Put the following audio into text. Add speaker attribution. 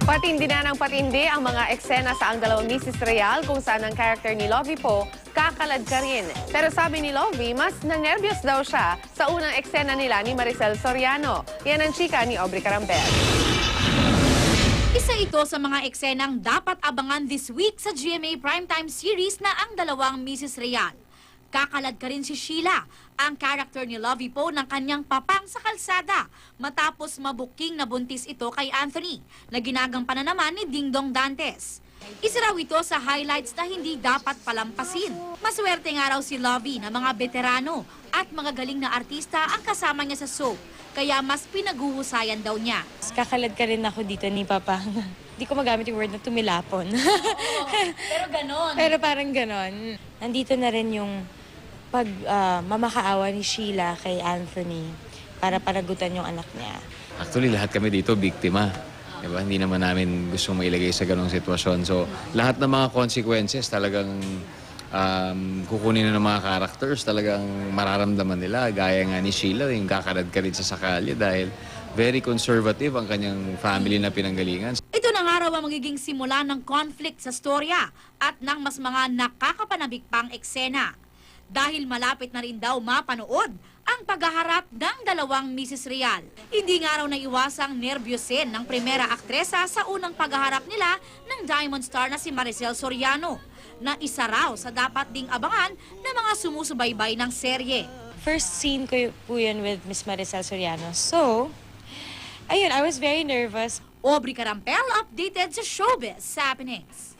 Speaker 1: Patindi na ng patindi ang mga eksena sa Ang Dalawang Mrs. Real kung saan ang character ni Lovie po kakalad ka rin. Pero sabi ni Lovie, mas nanervyos daw siya sa unang eksena nila ni Maricel Soriano. Yan ang chika ni Aubrey Carampel.
Speaker 2: Isa ito sa mga eksenang dapat abangan this week sa GMA Primetime series na Ang Dalawang Mrs. Real. Kakalad ka rin si Sheila, ang character ni Lovie po ng kanyang papang sa kalsada matapos mabuking na buntis ito kay Anthony na ginagampanan naman ni Dingdong Dantes. Isa raw ito sa highlights na hindi dapat palampasin. Maswerte nga raw si Lovie na mga veterano at mga galing na artista ang kasama niya sa soap, kaya mas pinaguhusayan daw niya.
Speaker 3: Kakalad ka rin ako dito ni Papa. Hindi ko magamit yung word na tumilapon.
Speaker 2: Pero ganon.
Speaker 3: Pero parang ganon. Nandito na rin yung mamakaawa ni Sheila kay Anthony para panagutan yung anak niya.
Speaker 4: Actually, lahat kami dito biktima. Diba? Hindi naman namin gusto mailagay sa ganong sitwasyon. So, lahat ng mga consequences talagang kukunin na ng mga characters, talagang mararamdaman nila. Gaya nga ni Sheila, yung kakalad ka rin sa sakali dahil very conservative ang kanyang family na pinanggalingan.
Speaker 2: Ito na nga raw ang magiging simula ng conflict sa storya at ng mas mga nakakapanabik pang eksena. Dahil malapit na rin daw mapanood ang paghaharap ng dalawang Mrs. Real. Hindi nga raw naiwasang nerbyosin ng primera aktresa sa unang paghaharap nila ng Diamond Star na si Maricel Soriano, na isa raw sa dapat ding abangan ng mga sumusubaybay ng serye.
Speaker 3: First scene ko po yun with Miss Maricel Soriano. So, ayun, I was very nervous.
Speaker 2: Aubrey Carampel updated sa Showbiz Happenings.